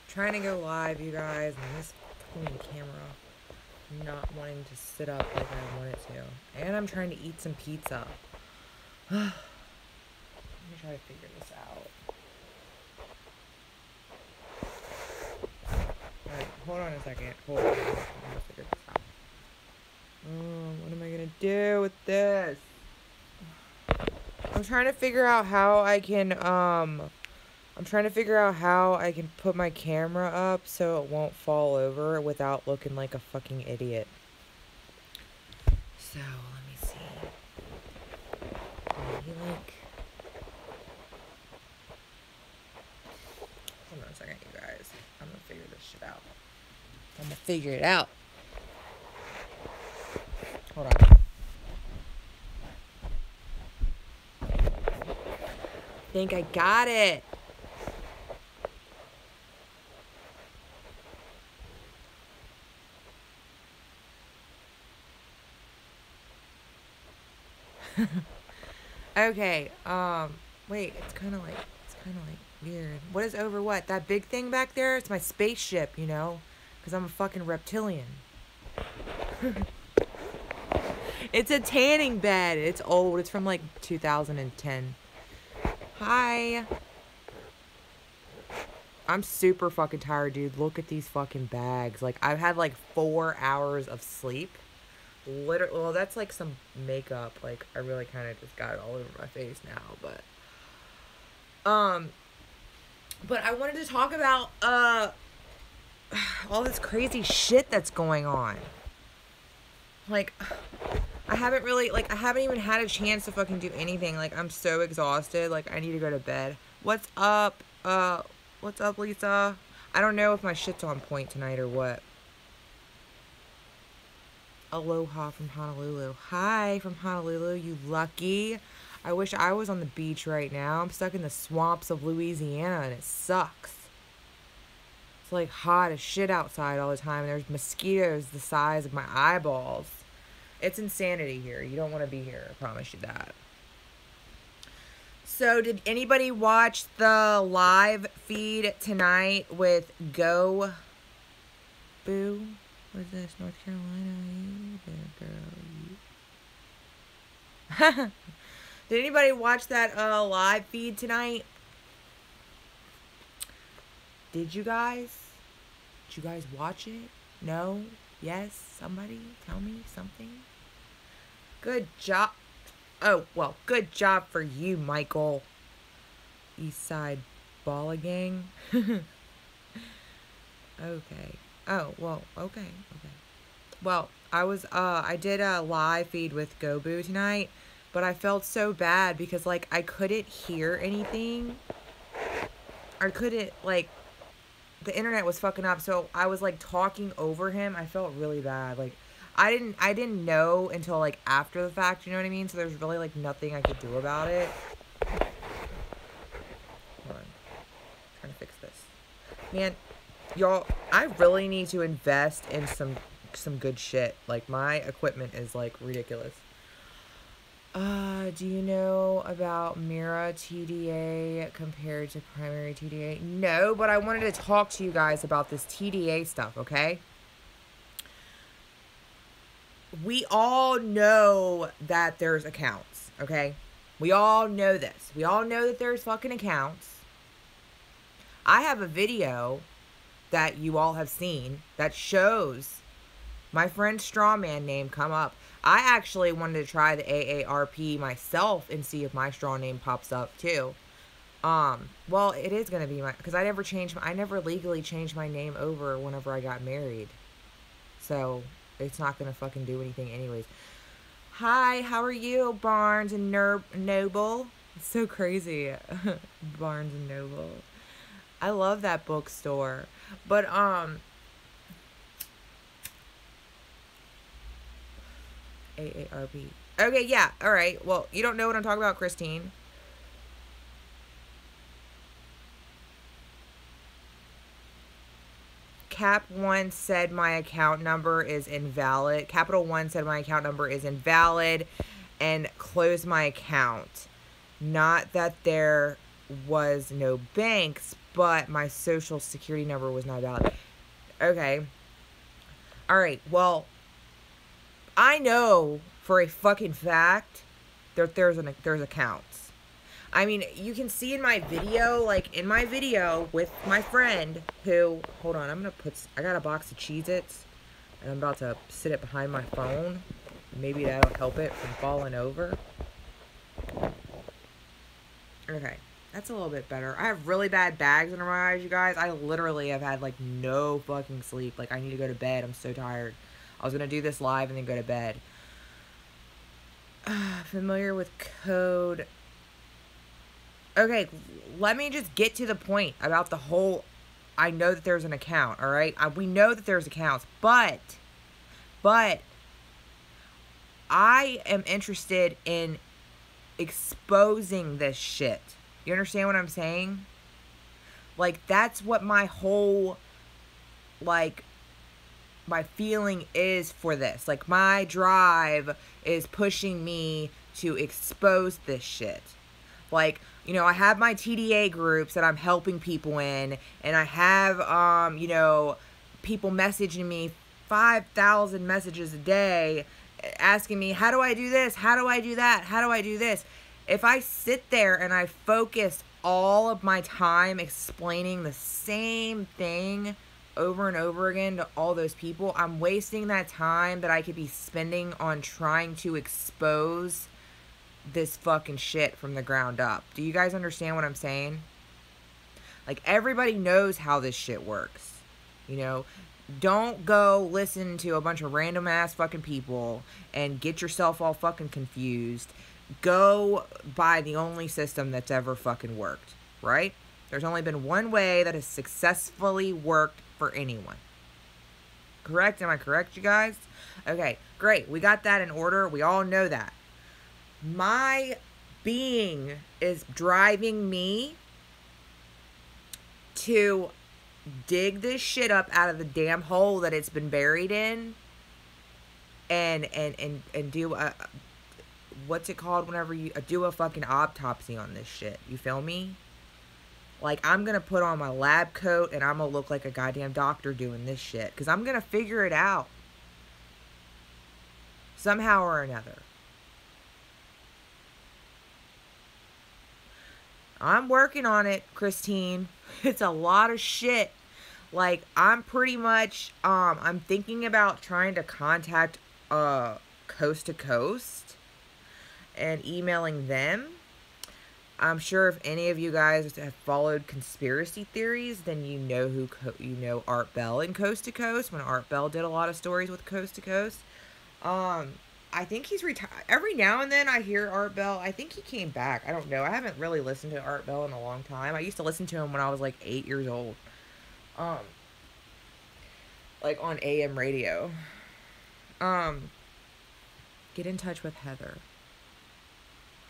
trying to go live, you guys, and this fucking camera not wanting to sit up like I want it to. And I'm trying to eat some pizza. Let me try to figure this out. Alright, hold on a second. Hold on. I'm gonna figure this out. What am I gonna do with this? I'm trying to figure out how I can, put my camera up so it won't fall over without looking like a fucking idiot. So, let me see. Maybe like... Hold on a second, you guys. I'm gonna figure this shit out. I'm gonna figure it out. Hold on. I think I got it. Okay, wait, it's kind of like weird. What is over what? That big thing back there? It's my spaceship, you know? Because I'm a fucking reptilian. It's a tanning bed. It's old. It's from like 2010. Hi. I'm super fucking tired, dude. Look at these fucking bags. Like, I've had like 4 hours of sleep. Literally, well, that's like some makeup. Like, I really kind of just got it all over my face now, but I wanted to talk about, all this crazy shit that's going on. Like, I haven't even had a chance to fucking do anything. Like, I'm so exhausted. Like, I need to go to bed. What's up? What's up, Lisa? I don't know if my shit's on point tonight or what. Aloha from Honolulu. Hi from Honolulu, you lucky. I wish I was on the beach right now. I'm stuck in the swamps of Louisiana and it sucks. It's like hot as shit outside all the time. There's mosquitoes the size of my eyeballs. It's insanity here. You don't want to be here. I promise you that. So, did anybody watch the live feed tonight with Go Boo? What is this? North Carolina? Girl. Did anybody watch that live feed tonight? Did you guys? Did you guys watch it? No? Yes? Somebody? Tell me something? Good job. Oh, well, good job for you, Michael. Eastside Balla Gang. Okay. Oh, well, okay. Well, I did a live feed with Gobu tonight, but I felt so bad because, like, I couldn't hear anything. I couldn't, like, the internet was fucking up, so I was, like, talking over him. I felt really bad. Like, I didn't know until, like, after the fact, you know what I mean? So there's really, like, nothing I could do about it. Hold on. I'm trying to fix this. Man, y'all, I really need to invest in some good shit. Like, my equipment is, like, ridiculous. Do you know about Mira TDA compared to primary TDA? No, but I wanted to talk to you guys about this TDA stuff, okay? We all know that there's accounts, okay? We all know this. We all know that there's fucking accounts. I have a video that you all have seen that shows my friend Strawman name come up. I actually wanted to try the AARP myself and see if my straw name pops up too. Well, it is going to be my, because I never legally changed my name over whenever I got married. So, it's not going to fucking do anything anyways. Hi, how are you, Barnes and Noble? It's so crazy. Barnes and Noble. I love that bookstore. But, AARP. Okay, yeah, alright. Well, you don't know what I'm talking about, Christine. Cap 1 said my account number is invalid. Capital 1 said my account number is invalid and closed my account. Not that they're was no banks, but my social security number was not valid. Okay. Alright, well, I know for a fucking fact that there's accounts. I mean, you can see in my video, like in my video with my friend who, hold on, I got a box of Cheez-Its and I'm about to sit it behind my phone. Maybe that'll help it from falling over. Okay, that's a little bit better. I have really bad bags under my eyes, you guys. I literally have had, like, no fucking sleep. Like, I need to go to bed. I'm so tired. I was going to do this live and then go to bed. Familiar with code. Okay, let me just get to the point about the whole... I know that there's an account, alright? We know that there's accounts, but I am interested in exposing this shit. You understand what I'm saying? Like, that's what my whole, like, my feeling is for this. Like, my drive is pushing me to expose this shit. Like, you know, I have my TDA groups that I'm helping people in, and I have, you know, people messaging me 5,000 messages a day asking me, how do I do this? How do I do that? How do I do this? If I sit there and I focus all of my time explaining the same thing over and over again to all those people, I'm wasting that time that I could be spending on trying to expose this fucking shit from the ground up. Do you guys understand what I'm saying? Like, everybody knows how this shit works. You know? Don't go listen to a bunch of random ass fucking people and get yourself all fucking confused. Go by the only system that's ever fucking worked, right? There's only been one way that has successfully worked for anyone. Correct? Am I correct, you guys? Okay, great. We got that in order. We all know that. My being is driving me to dig this shit up out of the damn hole that it's been buried in and do a, what's it called whenever you do a fucking autopsy on this shit. You feel me? Like, I'm gonna put on my lab coat and I'm gonna look like a goddamn doctor doing this shit, because I'm gonna figure it out somehow or another. I'm working on it, Christine. It's a lot of shit. Like, I'm pretty much, I'm thinking about trying to contact, Coast to Coast and emailing them. I'm sure if any of you guys have followed conspiracy theories, then you know you know Art Bell and Coast to Coast, when Art Bell did a lot of stories with Coast to Coast. I think he's retired. Every now and then I hear Art Bell. I think he came back. I don't know. I haven't really listened to Art Bell in a long time. I used to listen to him when I was like 8 years old. Like on AM radio. Get in touch with Heather.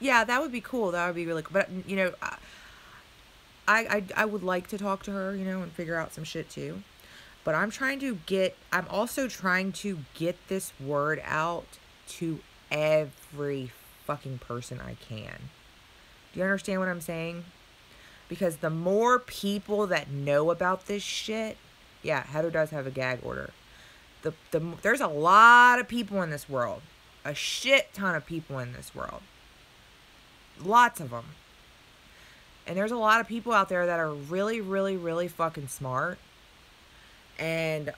Yeah, that would be cool. That would be really cool. But, you know, I would like to talk to her, you know, and figure out some shit too. But I'm also trying to get this word out to every fucking person I can. Do you understand what I'm saying? Because the more people that know about this shit, yeah, Heather does have a gag order. There's a lot of people in this world. A shit ton of people in this world. Lots of them. And there's a lot of people out there that are really, really, really fucking smart. And,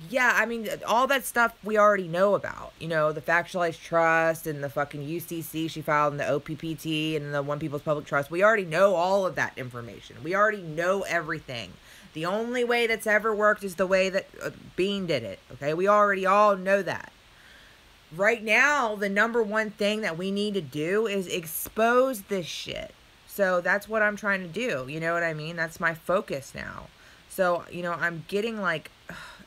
yeah, I mean, all that stuff we already know about. You know, the Factualized Trust and the fucking UCC she filed and the OPPT and the One People's Public Trust. We already know all of that information. We already know everything. The only way that's ever worked is the way that Beane did it. Okay, we already all know that. Right now, the number one thing that we need to do is expose this shit. So that's what I'm trying to do. You know what I mean? That's my focus now. So, you know, I'm getting like,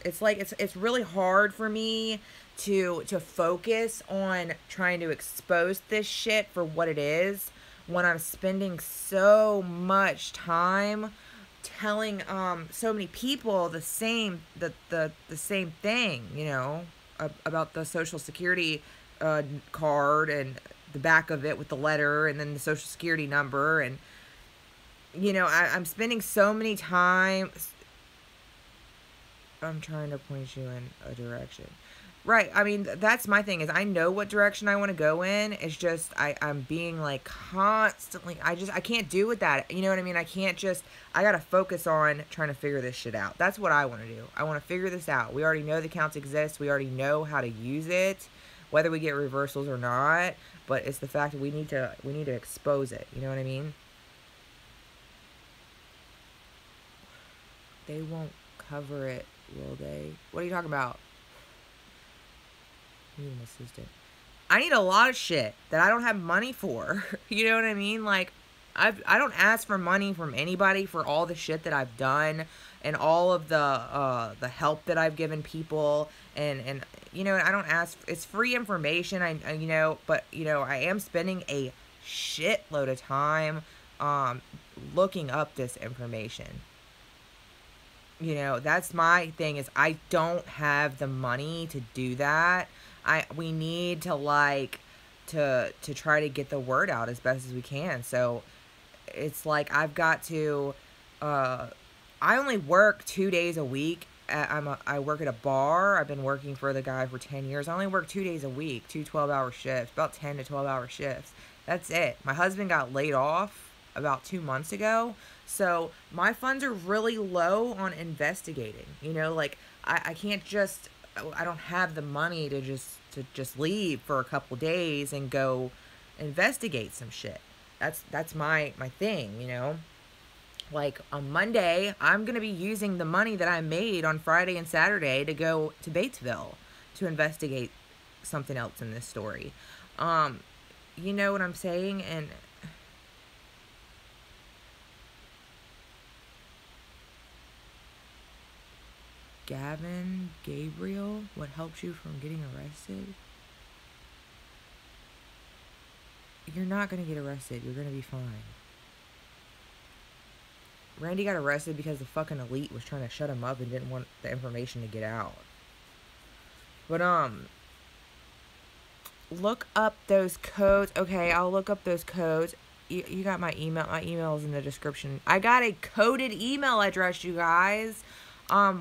it's really hard for me to focus on trying to expose this shit for what it is when I'm spending so much time telling so many people the same thing, you know, about the Social Security card and the back of it with the letter and then the Social Security number, and you know, I'm spending so many times. I'm trying to point you in a direction. Right. I mean, that's my thing is I know what direction I want to go in. It's just I'm being like constantly. I can't do with that. You know what I mean? I can't just. I got to focus on trying to figure this shit out. That's what I want to do. I want to figure this out. We already know the counts exist. We already know how to use it, whether we get reversals or not. But it's the fact that we need to expose it. You know what I mean? They won't cover it, will they? What are you talking about? I need an assistant. I need a lot of shit that I don't have money for. You know what I mean? Like, I don't ask for money from anybody for all the shit that I've done and all of the help that I've given people, and you know, I don't ask. It's free information. I you know, but you know, I am spending a shitload of time looking up this information. You know, that's my thing is I don't have the money to do that. We need to like to try to get the word out as best as we can. So it's like I've got to I only work 2 days a week. I work at a bar. I've been working for the guy for 10 years. I only work 2 days a week, 2 12-hour shifts, about 10 to 12-hour shifts. That's it. My husband got laid off about 2 months ago. So my funds are really low on investigating. You know, like I can't just, I don't have the money to just leave for a couple days and go investigate some shit. That's my thing, you know. Like on Monday, I'm going to be using the money that I made on Friday and Saturday to go to Batesville to investigate something else in this story. You know what I'm saying? And Gabriel, what helps you from getting arrested? You're not going to get arrested. You're going to be fine. Randy got arrested because the fucking elite was trying to shut him up and didn't want the information to get out. But, look up those codes. Okay, I'll look up those codes. You got my email. My email is in the description. I got a coded email address, you guys.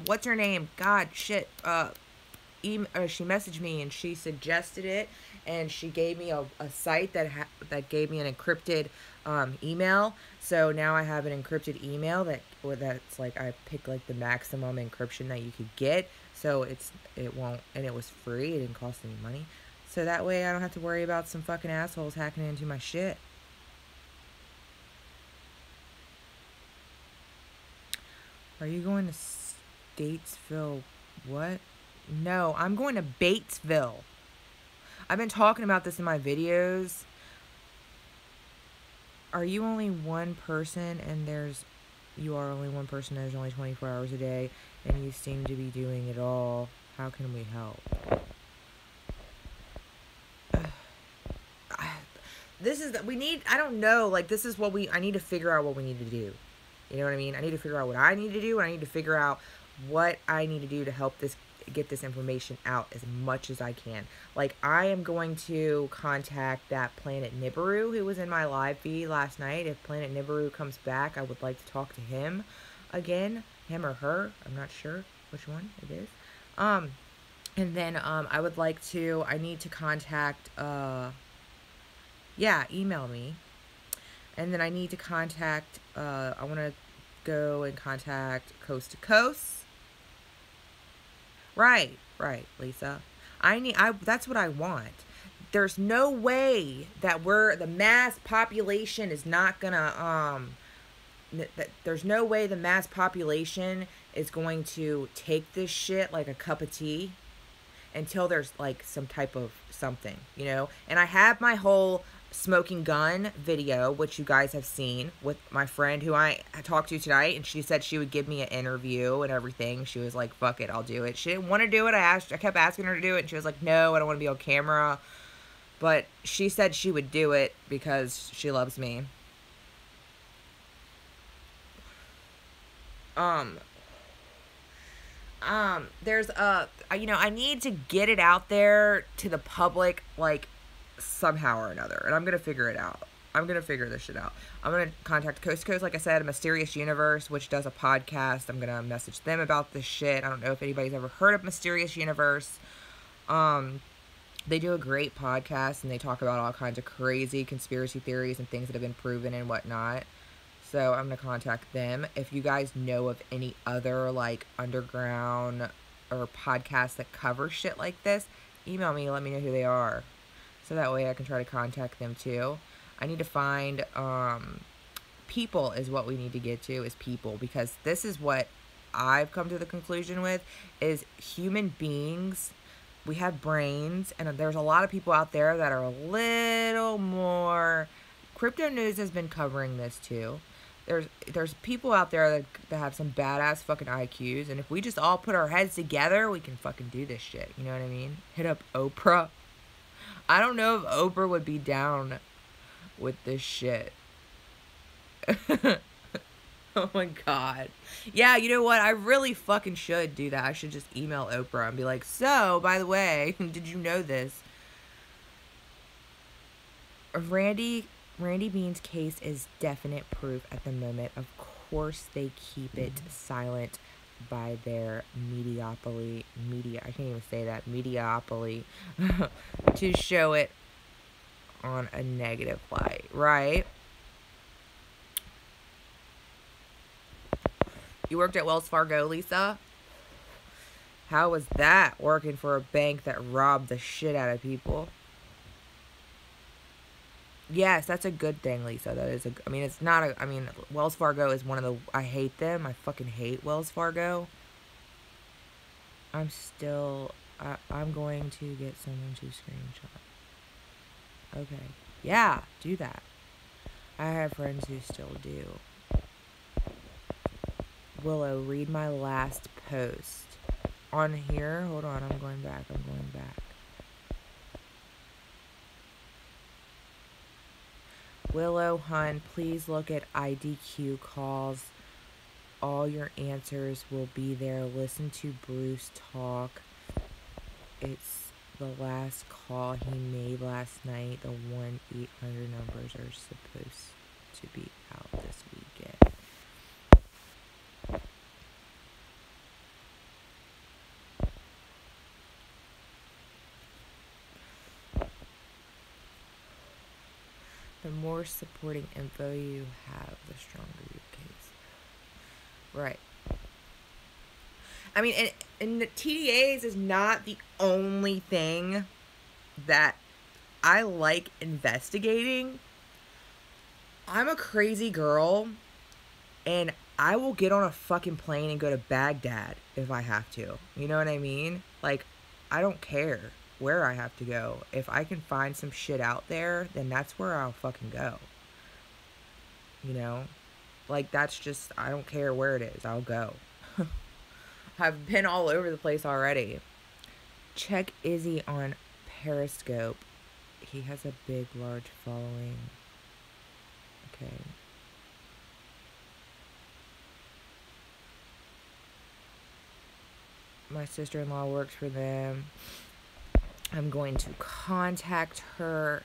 What's her name? God, shit. She messaged me and she suggested it, and she gave me a site that gave me an encrypted email. So now I have an encrypted email that's like I picked like the maximum encryption that you could get. So it won't, and it was free. It didn't cost any money. So that way I don't have to worry about some fucking assholes hacking into my shit. Are you going to Statesville? What? No, I'm going to Batesville. I've been talking about this in my videos. Are you only one person and you are only one person and there's only 24 hours a day and you seem to be doing it all? How can we help? I don't know, like this is what I need to figure out what we need to do. You know what I mean? I need to figure out what I need to do, and I need to figure out what I need to do to help get this information out as much as I can. Like, I am going to contact that Planet Nibiru who was in my live feed last night. If Planet Nibiru comes back, I would like to talk to him again. Him or her. I'm not sure which one it is. And then, I need to contact, email me. And then I need to contact, I want to go and contact Coast to Coast. Right, Lisa. That's what I want. There's no way that the mass population is not gonna, there's no way the mass population is going to take this shit like a cup of tea until there's like some type of something, you know? And I have my whole smoking gun video, which you guys have seen, with my friend who I talked to tonight, and she said she would give me an interview and everything. She was like, fuck it, I'll do it. She didn't want to do it. I kept asking her to do it, and she was like, no, I don't want to be on camera. But she said she would do it because she loves me. I need to get it out there to the public, like, somehow or another, and I'm gonna figure it out. I'm going to figure this shit out. I'm going to contact Coast to Coast, like I said, Mysterious Universe, which does a podcast. I'm going to message them about this shit. I don't know if anybody's ever heard of Mysterious Universe. They do a great podcast, and they talk about all kinds of crazy conspiracy theories and things that have been proven and whatnot. So I'm going to contact them. If you guys know of any other, like, underground or podcasts that cover shit like this, email me, let me know who they are. So that way I can try to contact them too. I need to find, people is what we need to get to, is people. Because this is what I've come to the conclusion with, is human beings, we have brains, and there's a lot of people out there that are a little more, Crypto News has been covering this too. There's people out there that have some badass fucking IQs, and if we just all put our heads together, we can fucking do this shit. You know what I mean? Hit up Oprah. I don't know if Oprah would be down with this shit. Oh my god. Yeah, you know what? I really fucking should do that. I should just email Oprah and be like, so, by the way, did you know this? Randy Beane's case is definite proof at the moment. Of course they keep it silent by their mediopoly, I can't even say that, mediopoly, to show it on a negative light, right? You worked at Wells Fargo, Lisa? How was that, working for a bank that robbed the shit out of people? Yes, that's a good thing, Lisa. That is I mean, it's not a, I mean, Wells Fargo is one of the, I hate them. I fucking hate Wells Fargo. I'm going to get someone to screenshot. Okay. Yeah, do that. I have friends who still do. Willow, read my last post. On here? Hold on, I'm going back. Willow, hun, please look at IDQ calls. All your answers will be there. Listen to Bruce talk. It's the last call he made last night. The 1-800 numbers are supposed to be out this weekend. The more supporting info you have, the stronger your case. Right. I mean, and the TDAs is not the only thing that I like investigating. I'm a crazy girl, and I will get on a fucking plane and go to Baghdad if I have to. You know what I mean? Like, I don't care where I have to go. If I can find some shit out there, then that's where I'll fucking go. You know? Like, that's just, I don't care where it is. I'll go. I've been all over the place already. Check Izzy on Periscope. He has a big, large following. Okay. My sister-in-law works for them. I'm going to contact her.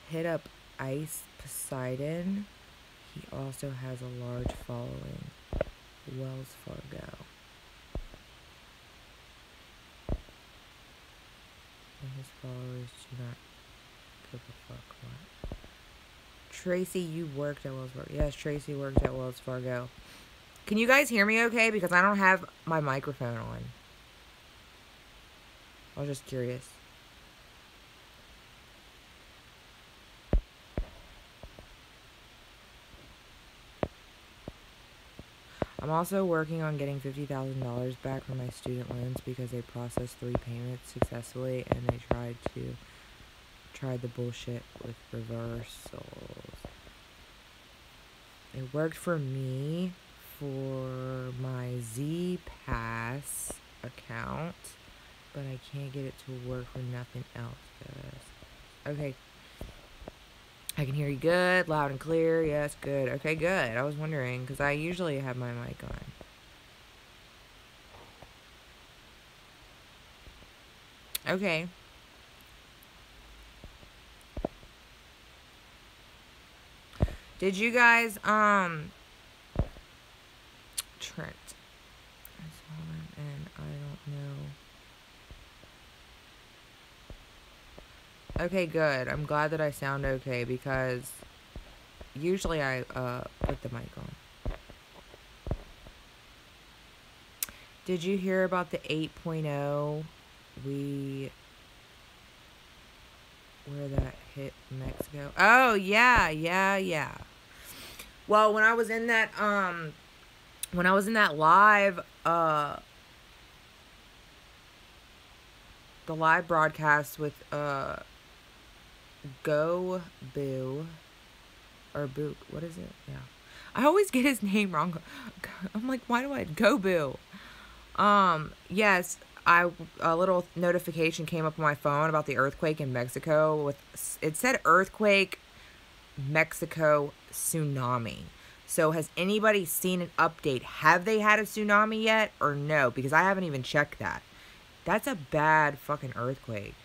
Hit up Ice Poseidon. He also has a large following. Wells Fargo. And his followers do not give a fuck what. Tracy, you worked at Wells Fargo. Yes, Tracy worked at Wells Fargo. Can you guys hear me okay? Because I don't have my microphone on. I was just curious. I'm also working on getting $50,000 back from my student loans because they processed 3 payments successfully and they tried the bullshit with reversals. It worked for me for my Z Pass account, but I can't get it to work for nothing else. Okay. I can hear you good, loud and clear. Yes, good. Okay, good. I was wondering, because I usually have my mic on. Okay. Did you guys, Trent. And I don't know. Okay, good. I'm glad that I sound okay because usually I, put the mic on. Did you hear about the 8.0? Where that hit Mexico? Oh, yeah. Well, when I was in that live, the live broadcast with, Go Boo, or Boo, what is it? Yeah. I always get his name wrong. I'm like, why do I, Go Boo? Yes, a little notification came up on my phone about the earthquake in Mexico. It said earthquake, Mexico, tsunami. So has anybody seen an update? Have they had a tsunami yet or no? Because I haven't even checked that. That's a bad fucking earthquake.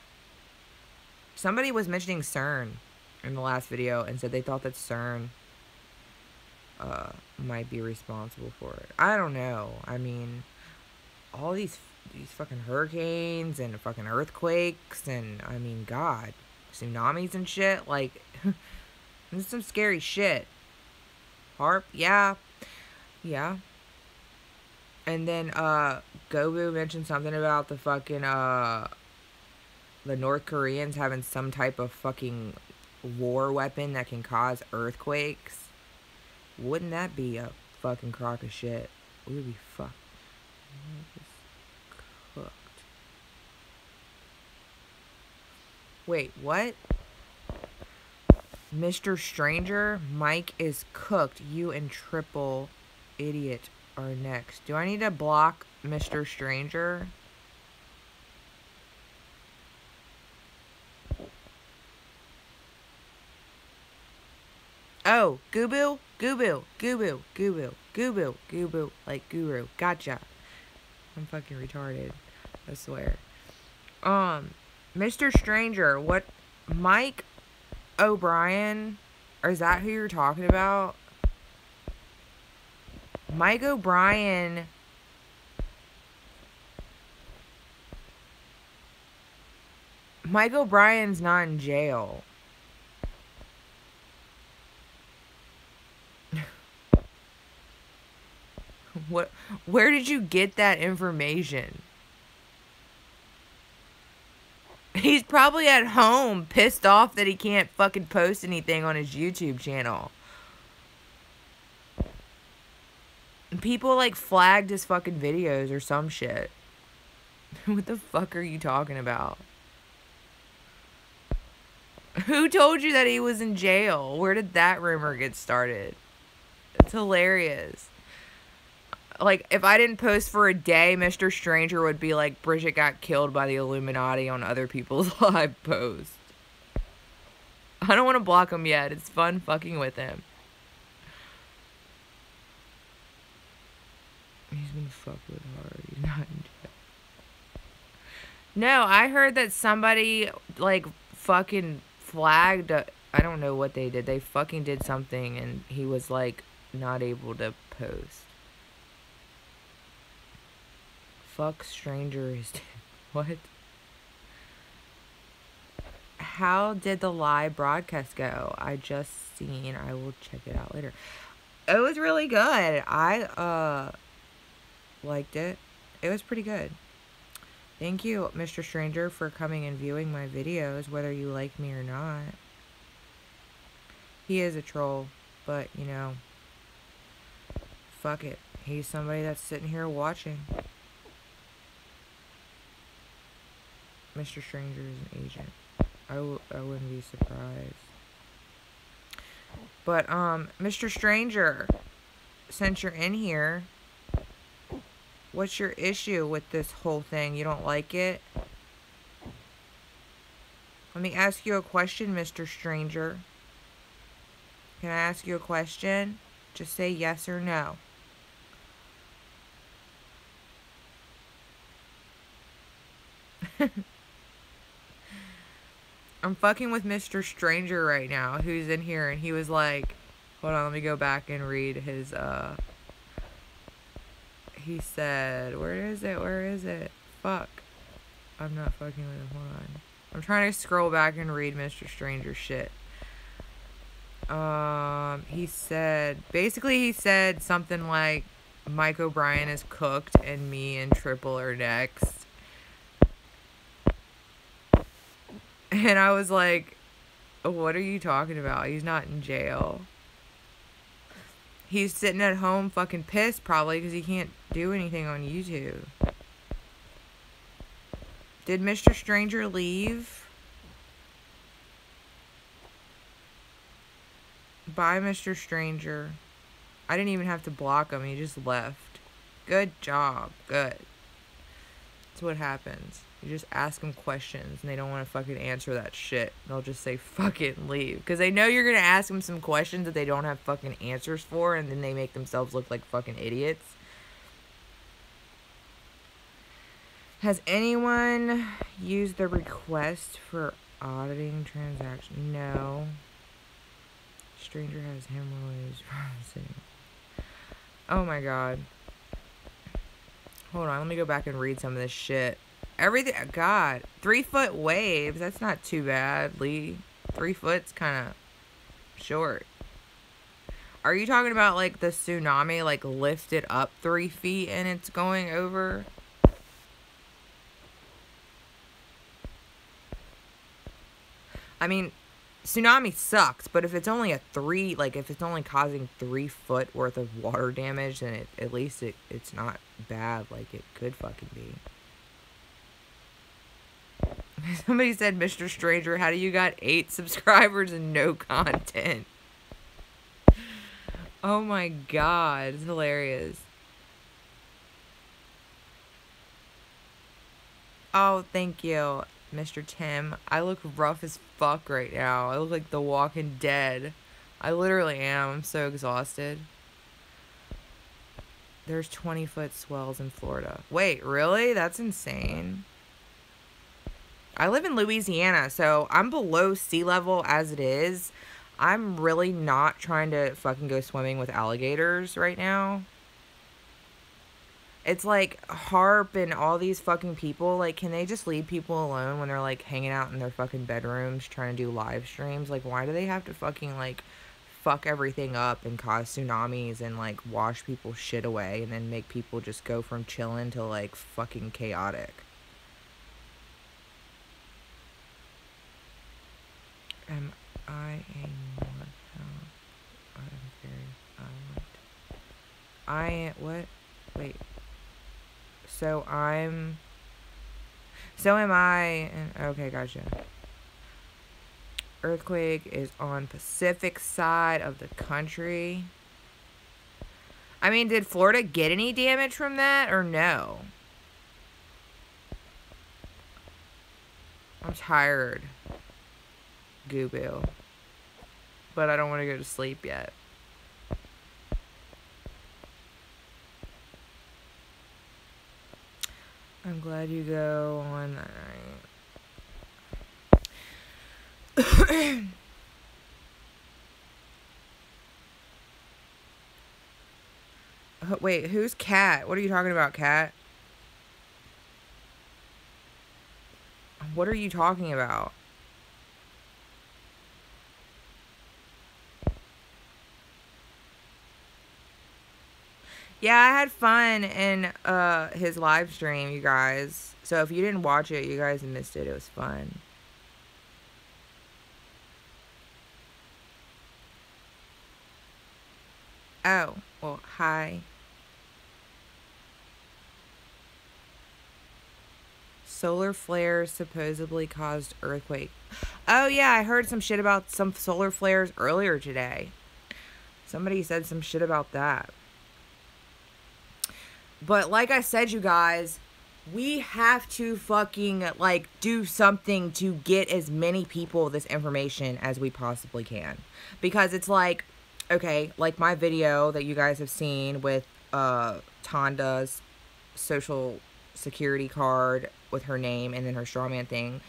Somebody was mentioning CERN in the last video and said they thought that CERN might be responsible for it. I don't know. I mean, all these fucking hurricanes and fucking earthquakes and, I mean, God, tsunamis and shit, like, this is some scary shit. HAARP, yeah. And then, Gobu mentioned something about the fucking, the North Koreans having some type of fucking war weapon that can cause earthquakes. Wouldn't that be a fucking crock of shit? We would be fucked. Cooked. Wait, what? Mr. Stranger, Mike is cooked. You and Triple Idiot are next. Do I need to block Mr. Stranger? Oh, Goobu, like guru. Gotcha. I'm fucking retarded. I swear. Mr. Stranger, what? Mike O'Brien? Or is that who you're talking about? Mike O'Brien. Mike O'Brien's not in jail. What? Where did you get that information? He's probably at home, pissed off that he can't fucking post anything on his YouTube channel. People, like, flagged his fucking videos or some shit. What the fuck are you talking about? Who told you that he was in jail? Where did that rumor get started? It's hilarious. Like, if I didn't post for a day, Mr. Stranger would be like, Bridget got killed by the Illuminati on other people's live posts. I don't want to block him yet. It's fun fucking with him. He's been fucked with hard. He's not in jail. No, I heard that somebody, like, fucking flagged. I don't know what they did. They fucking did something, and he was, like, not able to post. Fuck Stranger is dead. What? How did the live broadcast go? I just seen. I will check it out later. It was really good. I liked it. It was pretty good. Thank you, Mr. Stranger, for coming and viewing my videos, whether you like me or not. He is a troll, but, you know, fuck it. He's somebody that's sitting here watching. Mr. Stranger is an agent. I wouldn't be surprised. But, Mr. Stranger, since you're in here, what's your issue with this whole thing? You don't like it? Let me ask you a question, Mr. Stranger. Can I ask you a question? Just say yes or no. I'm fucking with Mr. Stranger right now, who's in here, and he was like, Hold on, let me go back and read his, he said, where is it? Fuck. I'm not fucking with him, hold on. I'm trying to scroll back and read Mr. Stranger's shit. He said, basically he said something like, Mike O'Brien is cooked and me and Triple are next. And I was like, what are you talking about? He's not in jail. He's sitting at home fucking pissed probably because he can't do anything on YouTube. Did Mr. Stranger leave? Bye, Mr. Stranger. I didn't even have to block him. He just left. Good job. Good. That's what happens. You just ask them questions and they don't want to fucking answer that shit. They'll just say fuck it and leave. Because they know you're going to ask them some questions that they don't have fucking answers for, and then they make themselves look like fucking idiots. Has anyone used the request for auditing transaction? No. Stranger has hemorrhoids. Oh my god. Hold on, let me go back and read some of this shit. Everything, God, 3 foot waves, that's not too bad, Lee. 3 foot's kind of short. Are you talking about, like, the tsunami, like, lifted up 3 feet and it's going over? I mean, tsunami sucks, but if it's only a 3, like, if it's only causing 3 foot worth of water damage, then at least it's not bad like it could fucking be. Somebody said, Mr. Stranger, how do you got 8 subscribers and no content? Oh my god, it's hilarious. Oh, thank you, Mr. Tim. I look rough as fuck right now. I look like the Walking Dead. I literally am. I'm so exhausted. There's 20-foot swells in Florida. Wait, really? That's insane. I live in Louisiana, so I'm below sea level as it is. I'm really not trying to fucking go swimming with alligators right now. It's like HARP and all these fucking people, like, can they just leave people alone when they're, like, hanging out in their fucking bedrooms trying to do live streams? Like, why do they have to fucking, like, fuck everything up and cause tsunamis and, like, wash people's shit away and then make people just go from chilling to, like, fucking chaotic? Am I a more I'm very violent? What? Wait. So am I, and okay, gotcha. Earthquake is on Pacific side of the country. I mean, did Florida get any damage from that or no? I'm tired. Goo-boo. But I don't want to go to sleep yet. I'm glad you go on that night. Wait, who's Cat? What are you talking about, Cat? What are you talking about? Yeah, I had fun in his live stream, you guys. So if you didn't watch it, you guys missed it. It was fun. Oh, well, hi. Solar flares supposedly caused earthquake. Oh, yeah, I heard some shit about some solar flares earlier today. Somebody said some shit about that. But like I said, you guys, we have to fucking, like, do something to get as many people this information as we possibly can. Because it's like, okay, like my video that you guys have seen with Tonda's social security card with her name and then her strawman thing.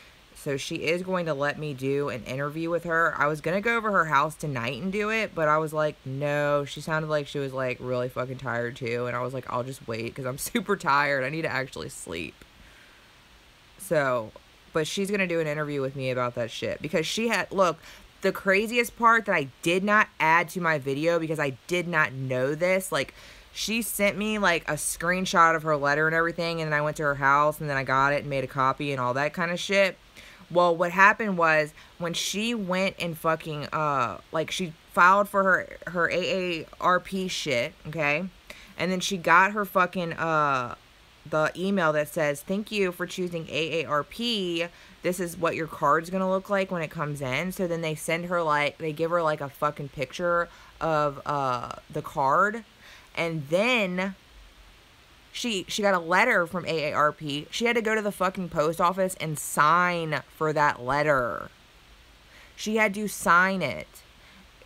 So she is going to let me do an interview with her. I was going to go over her house tonight and do it, but I was like, no. She sounded like she was like really fucking tired too. And I was like, I'll just wait because I'm super tired. I need to actually sleep. So, but she's going to do an interview with me about that shit. Because she had, look, the craziest part that I did not add to my video because I did not know this, like, she sent me like a screenshot of her letter and everything, and then I went to her house and then I got it and made a copy and all that kind of shit. Well, what happened was when she went and fucking like she filed for her AARP shit, okay? And then she got her fucking the email that says, "Thank you for choosing AARP. This is what your card's going to look like when it comes in." So then they send her like, they give her like a fucking picture of the card. And then she got a letter from AARP. She had to go to the fucking post office and sign for that letter. She had to sign it.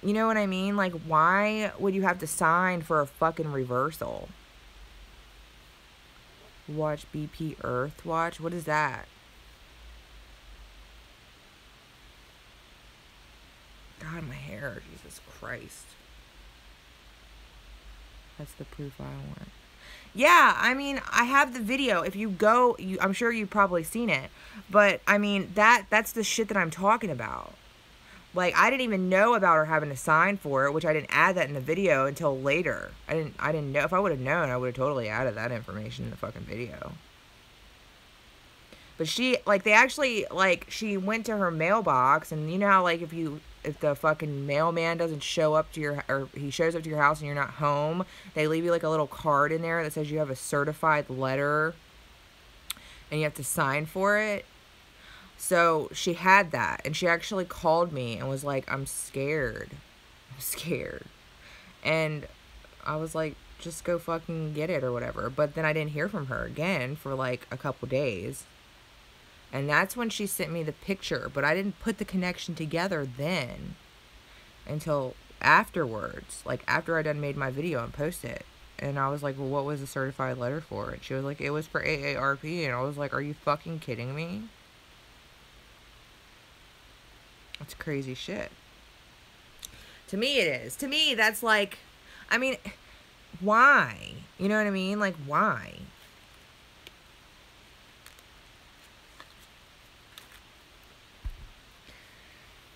You know what I mean? Like, why would you have to sign for a fucking reversal? Watch BP Earth Watch? What is that? God, my hair. Jesus Christ. That's the proof I want. Yeah, I mean, I have the video. If you go, I'm sure you've probably seen it. But, I mean, that's the shit that I'm talking about. Like, I didn't even know about her having to sign for it, which I didn't add that in the video until later. I didn't know. If I would have known, I would have totally added that information in the fucking video. But she, like, they actually, like, she went to her mailbox, and you know how, like, if the fucking mailman doesn't show up to your, or he shows up to your house and you're not home, they leave you like a little card in there that says you have a certified letter and you have to sign for it. So she had that, and she actually called me and was like, I'm scared. And I was like, just go fucking get it or whatever. But then I didn't hear from her again for like a couple days. And that's when she sent me the picture. But I didn't put the connection together then until afterwards. Like, after I done made my video and posted it. And I was like, well, what was the certified letter for? And she was like, it was for AARP. And I was like, are you fucking kidding me? That's crazy shit. To me, it is. To me, that's like, I mean, why? You know what I mean? Like, why?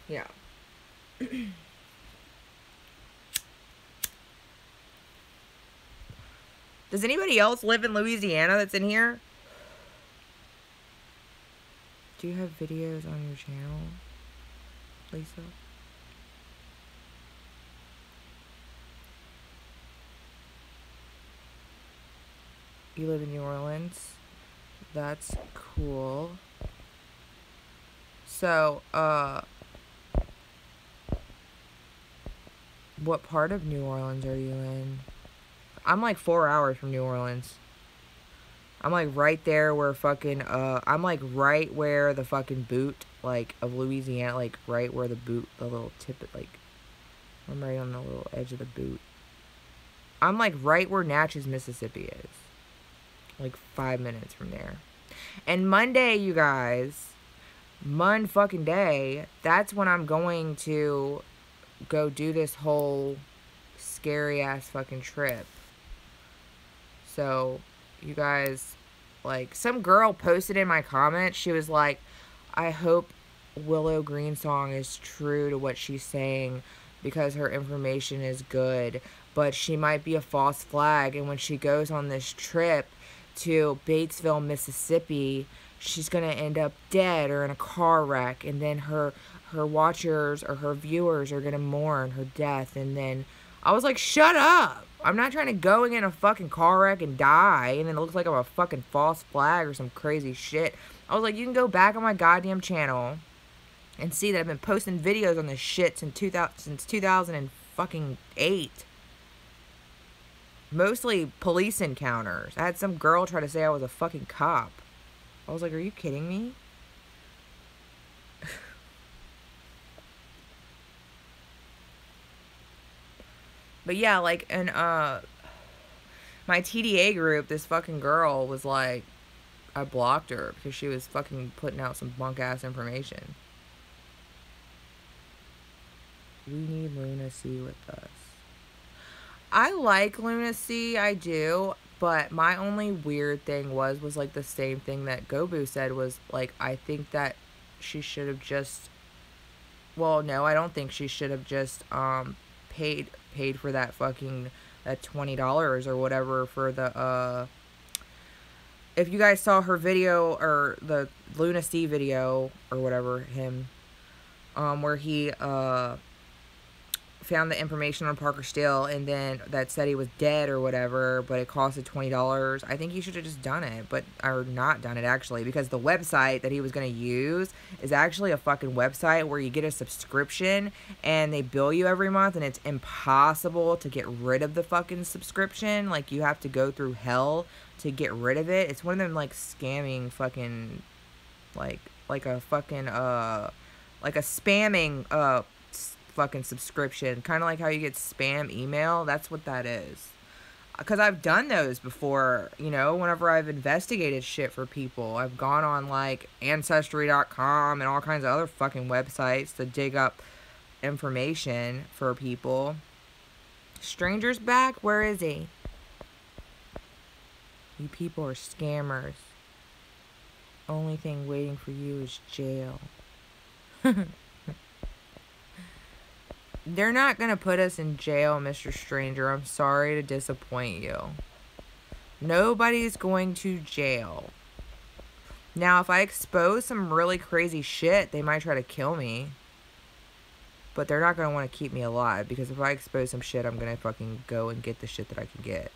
Yeah. Does anybody else live in Louisiana that's in here? Do you have videos on your channel, Lisa? You live in New Orleans? That's cool. So, what part of New Orleans are you in? I'm like 4 hours from New Orleans. I'm like right there where fucking, I'm like right where the fucking boot, like, of Louisiana, like right where the boot, the little tip, like, I'm right on the little edge of the boot. I'm like right where Natchez, Mississippi is. Like 5 minutes from there. And Monday, you guys, fucking day, that's when I'm going to go do this whole scary ass fucking trip. So, you guys, like, some girl posted in my comments, she was like, I hope Willow Greensong is true to what she's saying because her information is good, but she might be a false flag, and when she goes on this trip to Batesville, Mississippi, she's gonna end up dead or in a car wreck, and then her watchers or her viewers are gonna mourn her death. And then I was like, shut up. I'm not trying to go and get in a fucking car wreck and die, and then it looks like I'm a fucking false flag or some crazy shit. I was like, you can go back on my goddamn channel and see that I've been posting videos on this shit since 2008. Mostly police encounters. I had some girl try to say I was a fucking cop. I was like, are you kidding me? But yeah, like, in my TDA group, this fucking girl was like, I blocked her because she was fucking putting out some bunk-ass information. We need lunacy with us. I like lunacy, I do, but my only weird thing was like the same thing that Gobu said, was like, I think that she should have just, well, no, I don't think she should have just paid for that fucking that $20 or whatever for the if you guys saw her video, or the lunacy video or whatever, him where he found the information on Parker Steele, and then that said he was dead or whatever, but it costed $20. I think he should have just done it, or not done it, actually, because the website that he was going to use is actually a fucking website where you get a subscription and they bill you every month, and it's impossible to get rid of the fucking subscription. Like, you have to go through hell to get rid of it. It's one of them, like, scamming fucking, like a fucking, like a spamming, fucking subscription, kind of like how you get spam email. That's what that is, because I've done those before, you know, whenever I've investigated shit for people. I've gone on like ancestry.com and all kinds of other fucking websites to dig up information for people. Stranger's back? Where is he? You people are scammers. Only thing waiting for you is jail. They're not going to put us in jail, Mr. Stranger. I'm sorry to disappoint you. Nobody's going to jail. Now, if I expose some really crazy shit, they might try to kill me. But they're not going to want to keep me alive, because if I expose some shit, I'm going to fucking go and get the shit that I can get.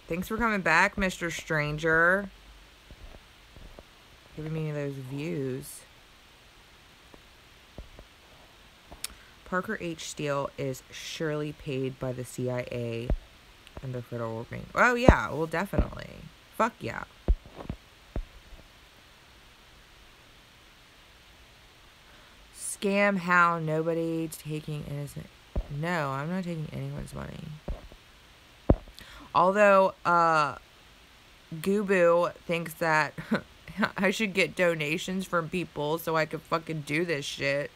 Thanks for coming back, Mr. Stranger. Giving me those views. Parker H. Steele is surely paid by the CIA and the federal government. Oh, yeah. Well, definitely. Fuck yeah. Scam how? Nobody taking innocent. No, I'm not taking anyone's money. Although, Gubu thinks that I should get donations from people so I could fucking do this shit.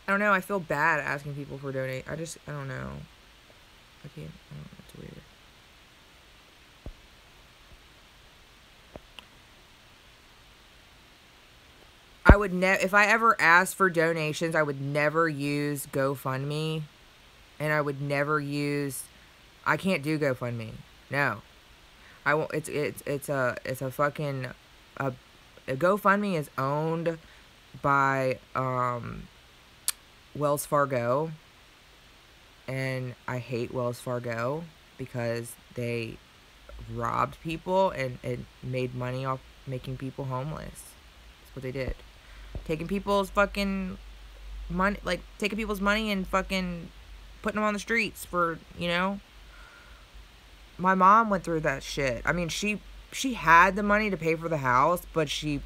I don't know. I feel bad asking people for donate. I don't know. I don't know. It's weird. I would never, if I ever asked for donations, I would never use GoFundMe, and I would never use, I can't do GoFundMe. No. I won't. It's a fucking, GoFundMe is owned by Wells Fargo, and I hate Wells Fargo because they robbed people and made money off making people homeless. That's what they did. Taking people's fucking money, like taking people's money and fucking putting them on the streets for, you know. My mom went through that shit. I mean, she had the money to pay for the house, but she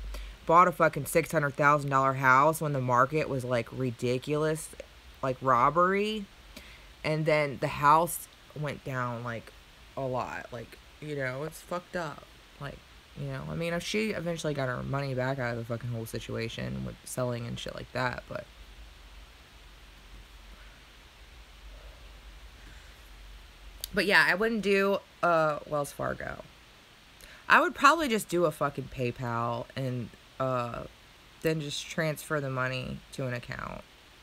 bought a fucking $600,000 house when the market was like ridiculous, like robbery, and then the house went down like a lot. Like, you know, it's fucked up. Like, you know, I mean, if she eventually got her money back out of the fucking whole situation with selling and shit like that, but yeah, I wouldn't do Wells Fargo. I would probably just do a fucking PayPal and then just transfer the money to an account,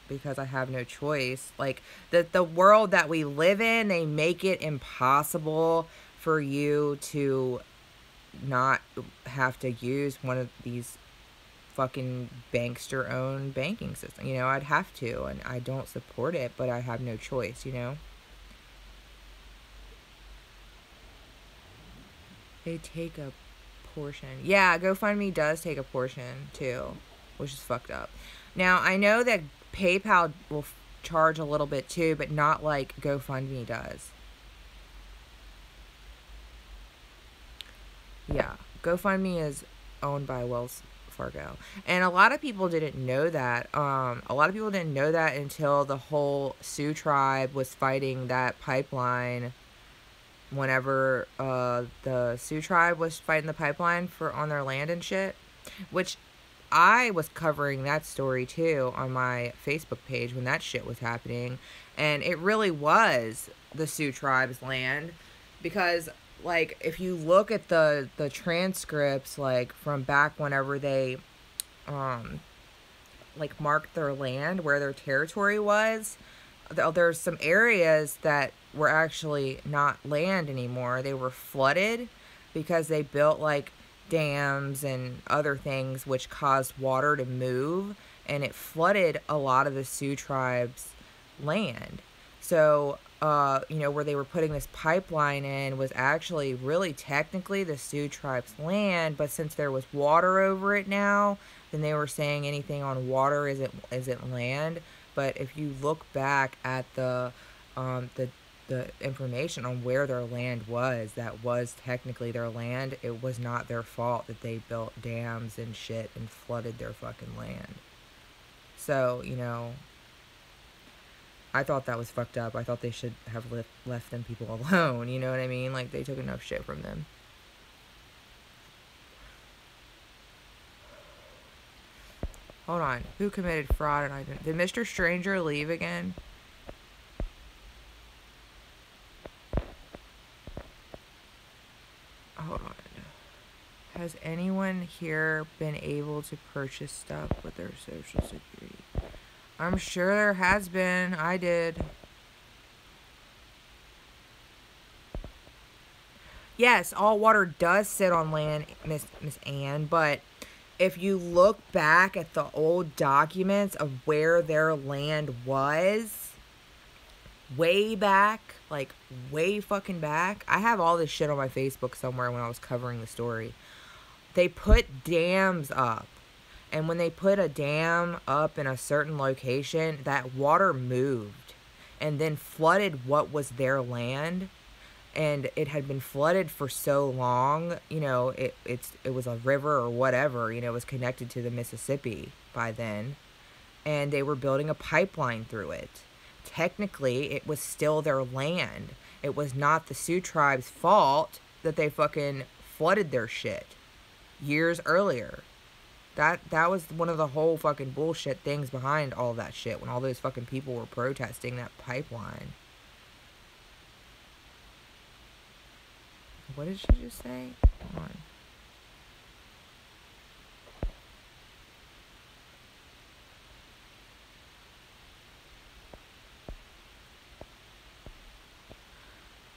because I have no choice. Like, the world that we live in, they make it impossible for you to not have to use one of these fucking bankster-owned banking systems. You know, I'd have to, and I don't support it, but I have no choice, you know? They take a portion. Yeah, GoFundMe does take a portion too, which is fucked up. Now, I know that PayPal will charge a little bit too, but not like GoFundMe does. Yeah, GoFundMe is owned by Wells Fargo. And a lot of people didn't know that. A lot of people didn't know that until the whole Sioux tribe was fighting that pipeline. Whenever the Sioux tribe was fighting the pipeline on their land and shit, which I was covering that story too on my Facebook page when that shit was happening, and it really was the Sioux tribe's land, because like if you look at the transcripts, like from back whenever they like marked their land where their territory was, there's some areas that were actually not land anymore. They were flooded because they built like dams and other things which caused water to move, and it flooded a lot of the Sioux tribe's land. So you know, where they were putting this pipeline in was actually really technically the Sioux tribe's land, but since there was water over it now, then they were saying anything on water isn't land. But if you look back at the information on where their land was, that was technically their land. It was not their fault that they built dams and shit and flooded their fucking land. So, you know, I thought that was fucked up. I thought they should have left them people alone, you know what I mean? Like, they took enough shit from them. Hold on. Who committed fraud and I didn't? Did Mr. Stranger leave again? Hold on. Has anyone here been able to purchase stuff with their social security? I'm sure there has been. I did. Yes, all water does sit on land, Miss Ann, but if you look back at the old documents of where their land was, way back, like way fucking back, I have all this shit on my Facebook somewhere when I was covering the story. They put dams up, and when they put a dam up in a certain location, that water moved and then flooded what was their land. And it had been flooded for so long, you know, it was a river or whatever, you know, it was connected to the Mississippi by then, and they were building a pipeline through it. Technically, it was still their land. It was not the Sioux tribe's fault that they fucking flooded their shit years earlier. That was one of the whole fucking bullshit things behind all that shit when all those fucking people were protesting that pipeline. What did she just say? Hold on.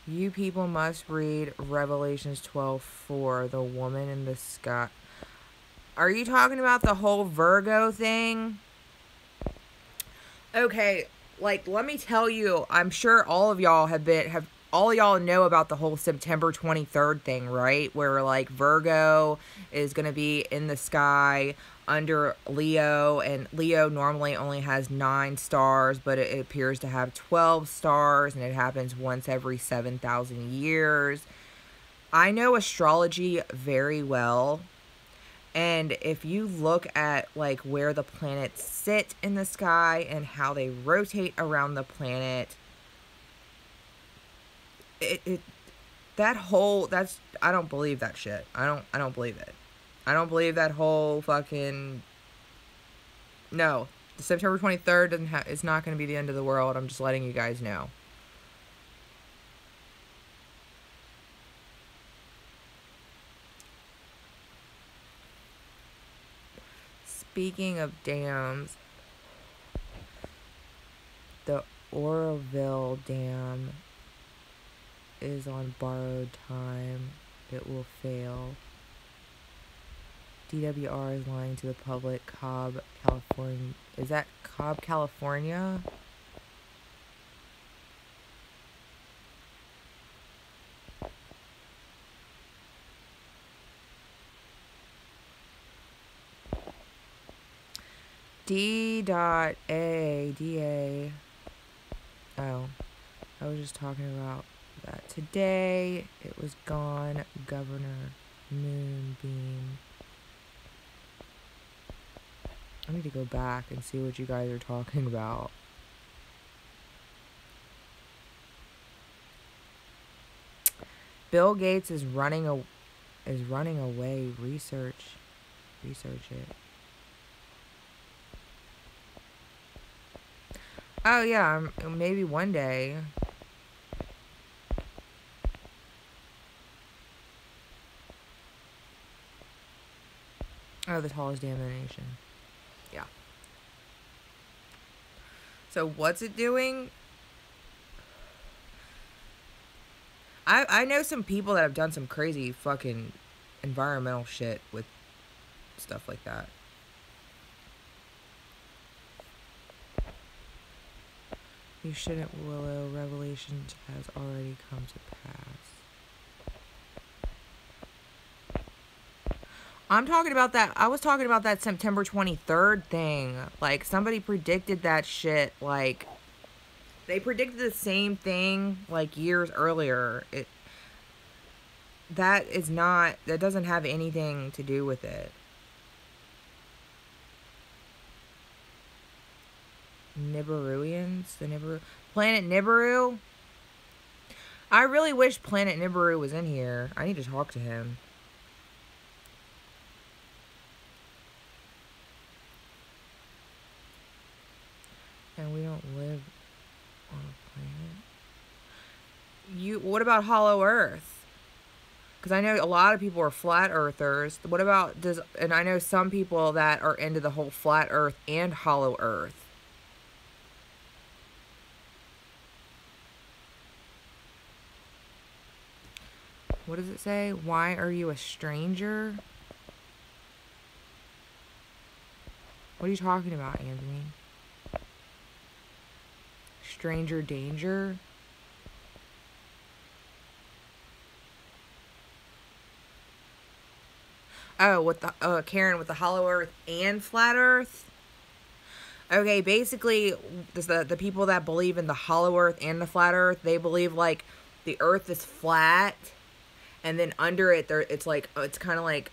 You people must read Revelations 12:4, the woman in the sky. Are you talking about the whole Virgo thing? Okay, like, let me tell you, I'm sure all of y'all all y'all know about the whole September 23rd thing, right? Where, like, Virgo is going to be in the sky under Leo, and Leo normally only has 9 stars, but it appears to have 12 stars, and it happens once every 7,000 years. I know astrology very well, and if you look at, like, where the planets sit in the sky and how they rotate around the planet, I don't believe that shit. I don't believe it. I don't believe that whole fucking, no. September 23rd it's not going to be the end of the world. I'm just letting you guys know. Speaking of dams, the Oroville Dam is on borrowed time. It will fail. DWR is lying to the public. Cobb, California. Is that Cobb, California? D.A. Oh, I was just talking about that. Today, it was gone. Governor Moonbeam. I need to go back and see what you guys are talking about. Bill Gates is running away. Research it. Oh yeah, maybe one day. Oh, the tallest dam in the nation. Yeah. So what's it doing? I know some people that have done some crazy fucking environmental shit with stuff like that. You shouldn't, Willow. Revelations has already come to pass. I'm talking about that. I was talking about that September 23rd thing. Like, somebody predicted that shit. Like, they predicted the same thing, like, years earlier. That doesn't have anything to do with it. Nibiruians? Planet Nibiru? I really wish Planet Nibiru was in here. I need to talk to him. And we don't live on a planet. What about Hollow Earth? Because I know a lot of people are flat earthers. What about, and I know some people that are into the whole flat earth and hollow earth. What does it say? Why are you a stranger? What are you talking about, Anthony? Stranger danger? Oh, with the Karen, with the hollow earth and flat earth? Okay, basically, the people that believe in the hollow earth and the flat earth, they believe, like, the earth is flat, and then under it, it's like, it's kind of like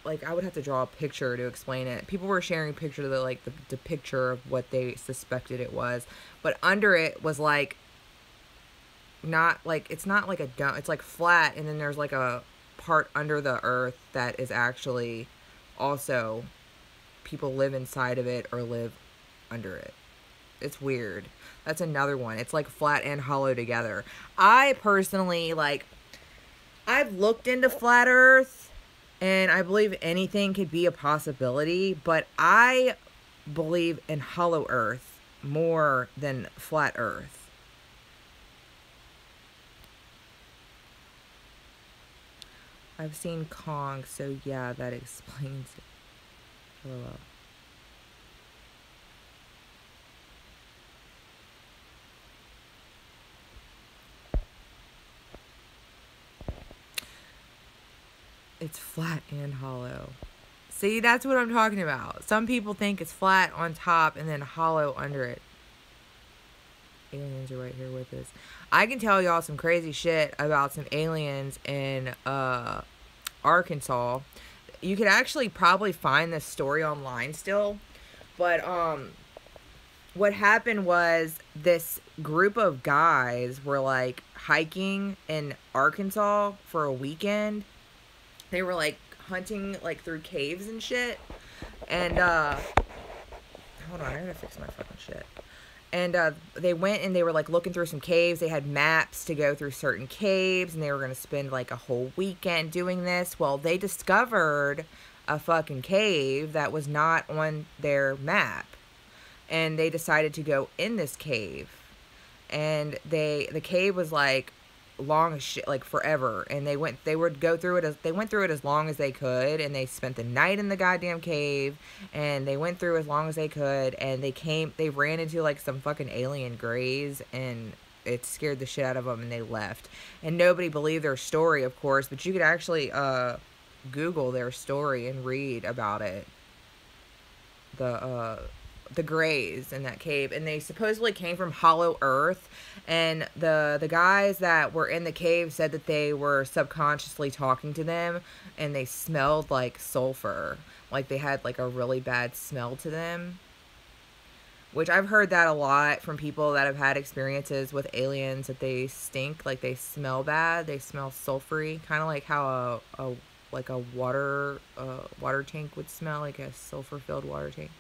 I would have to draw a picture to explain it. People were sharing pictures of the picture of what they suspected it was, but under it was like, not like, it's not like a dome, it's like flat, and then there's like a part under the earth that is actually also people live inside of it or live under it. It's weird. That's another one. It's like flat and hollow together. I personally, like, I've looked into flat earth, and I believe anything could be a possibility, but I believe in hollow earth more than flat earth. I've seen Kong, so yeah, that explains it. LOL. It's flat and hollow. See, that's what I'm talking about. Some people think it's flat on top and then hollow under it. Aliens are right here with us. I can tell y'all some crazy shit about some aliens in Arkansas. You could actually probably find this story online still. But what happened was this group of guys were like hiking in Arkansas for a weekend. They were like hunting like through caves and shit. And hold on, I gotta fix my fucking shit. And they went and they were like looking through some caves. They had maps to go through certain caves, and they were going to spend like a whole weekend doing this. Well, they discovered a fucking cave that was not on their map, and they decided to go in this cave. And the cave was like long as shit, like forever, and they went through it as long as they could, and they spent the night in the goddamn cave, and they went through as long as they could, and they ran into like some fucking alien greys, and it scared the shit out of them, and they left. And nobody believed their story, of course, but you could actually Google their story and read about it. the Greys in that cave, and they supposedly came from Hollow Earth, and the guys that were in the cave said that they were subconsciously talking to them, and they smelled like sulfur, like they had like a really bad smell to them, which I've heard that a lot from people that have had experiences with aliens, that they stink, like they smell bad, they smell sulfury, kind of like how a water tank would smell, like a sulfur-filled water tank.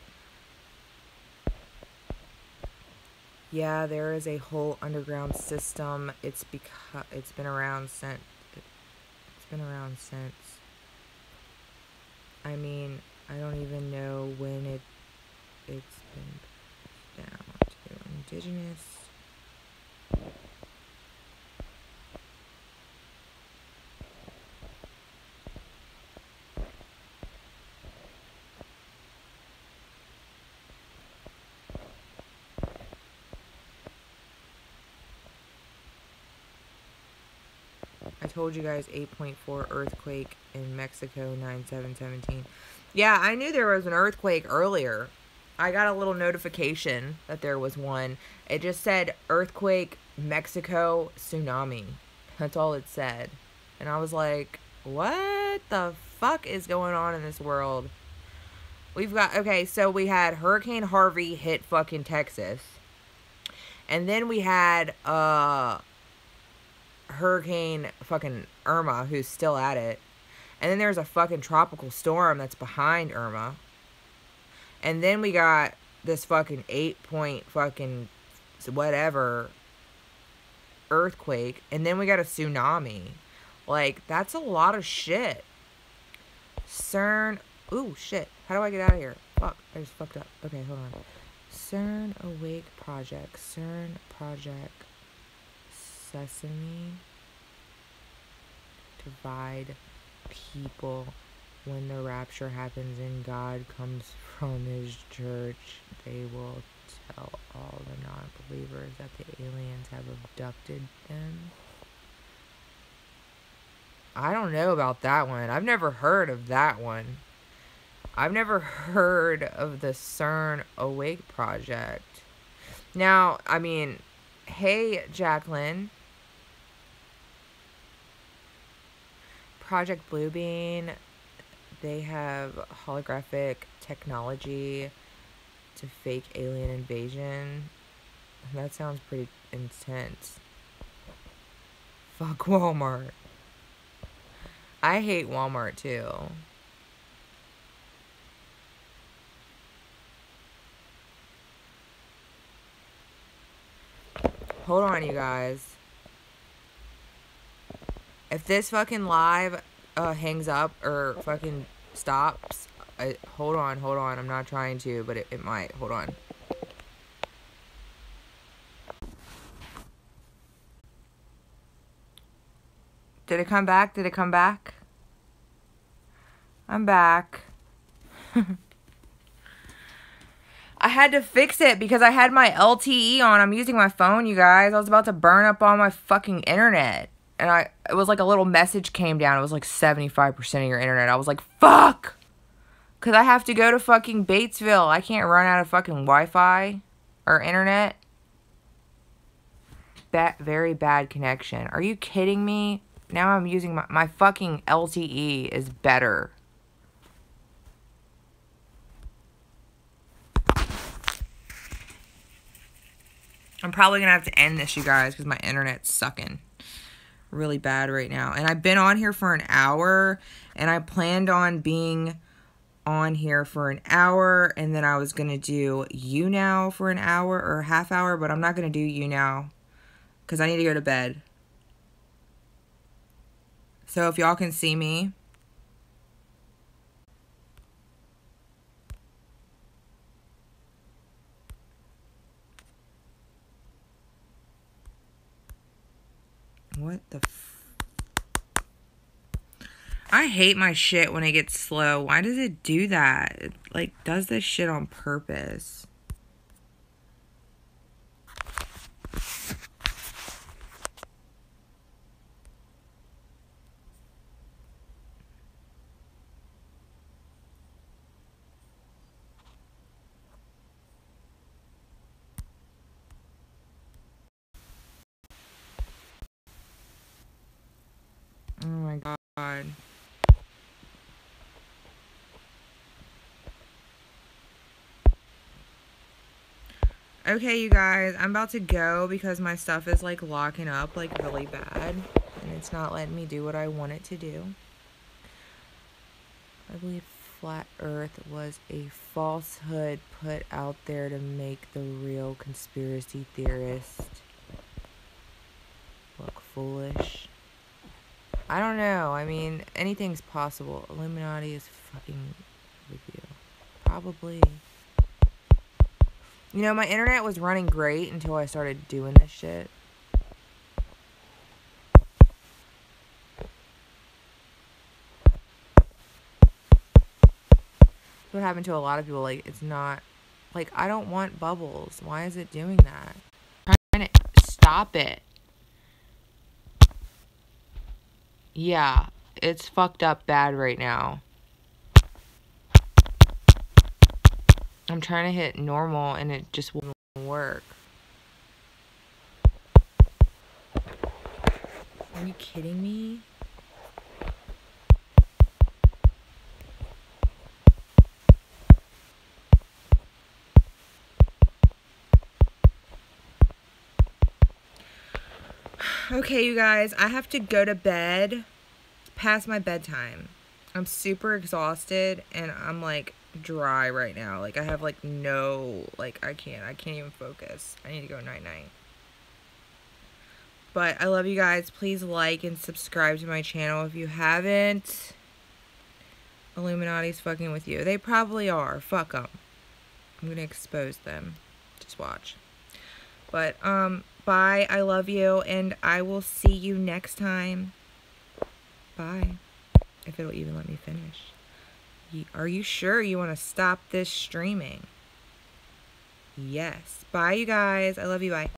Yeah, there is a whole underground system. It's been around since. I mean, I don't even know when it's been down to indigenous. I told you guys 8.4 earthquake in Mexico, 9/7/17. Yeah, I knew there was an earthquake earlier. I got a little notification that there was one. It just said earthquake, Mexico, tsunami. That's all it said. And I was like, what the fuck is going on in this world? We've got, okay, so we had Hurricane Harvey hit fucking Texas. And then we had, Hurricane fucking Irma, who's still at it. And then there's a fucking tropical storm that's behind Irma. And then we got this fucking 8-point fucking whatever earthquake. And then we got a tsunami. Like, that's a lot of shit. CERN. Ooh, shit. How do I get out of here? Fuck, I just fucked up. Okay, hold on. CERN Awake Project. CERN Project. Sesame. Divide people when the rapture happens and God comes from his church. They will tell all the non-believers that the aliens have abducted them. I don't know about that one. I've never heard of that one. I've never heard of the CERN Awake Project. Now, I mean, hey, Jacqueline. Project Bluebeam, they have holographic technology to fake alien invasion. That sounds pretty intense. Fuck Walmart. I hate Walmart too. Hold on, you guys. If this fucking live hangs up or fucking stops, hold on. I'm not trying to, but it might. Hold on. Did it come back? Did it come back? I'm back. I had to fix it because I had my LTE on. I'm using my phone, you guys. I was about to burn up all my fucking internet. And it was like a little message came down. It was like 75% of your internet. I was like, fuck! Because I have to go to fucking Batesville. I can't run out of fucking Wi-Fi or internet. Very bad connection. Are you kidding me? Now I'm using my fucking LTE is better. I'm probably going to have to end this, you guys, because my internet's sucking really bad right now. And I've been on here for an hour, and I planned on being on here for an hour, and then I was going to do You Now for an hour or a half hour, but I'm not going to do You Now because I need to go to bed. So if y'all can see me. What the I hate my shit when it gets slow. Why does it do that? It, like, does this shit on purpose. God. Okay, you guys, I'm about to go because my stuff is like locking up like really bad. And it's not letting me do what I want it to do. I believe flat earth was a falsehood put out there to make the real conspiracy theorist look foolish. I don't know. I mean, anything's possible. Illuminati is fucking with you. Probably. You know, my internet was running great until I started doing this shit. That's what happened to a lot of people. Like, it's not... Like, I don't want bubbles. Why is it doing that? I'm trying to stop it. Yeah, it's fucked up bad right now. I'm trying to hit normal and it just won't work. Are you kidding me? Okay, you guys, I have to go to bed past my bedtime. I'm super exhausted and I'm like dry right now. Like I have like no, like I can't even focus. I need to go night-night. But I love you guys. Please like and subscribe to my channel if you haven't. Illuminati's fucking with you. They probably are. Fuck them. I'm gonna expose them. Just watch. But, bye. I love you, and I will see you next time. Bye. If it'll even let me finish. Are you sure you want to stop this streaming? Yes. Bye, you guys. I love you. Bye.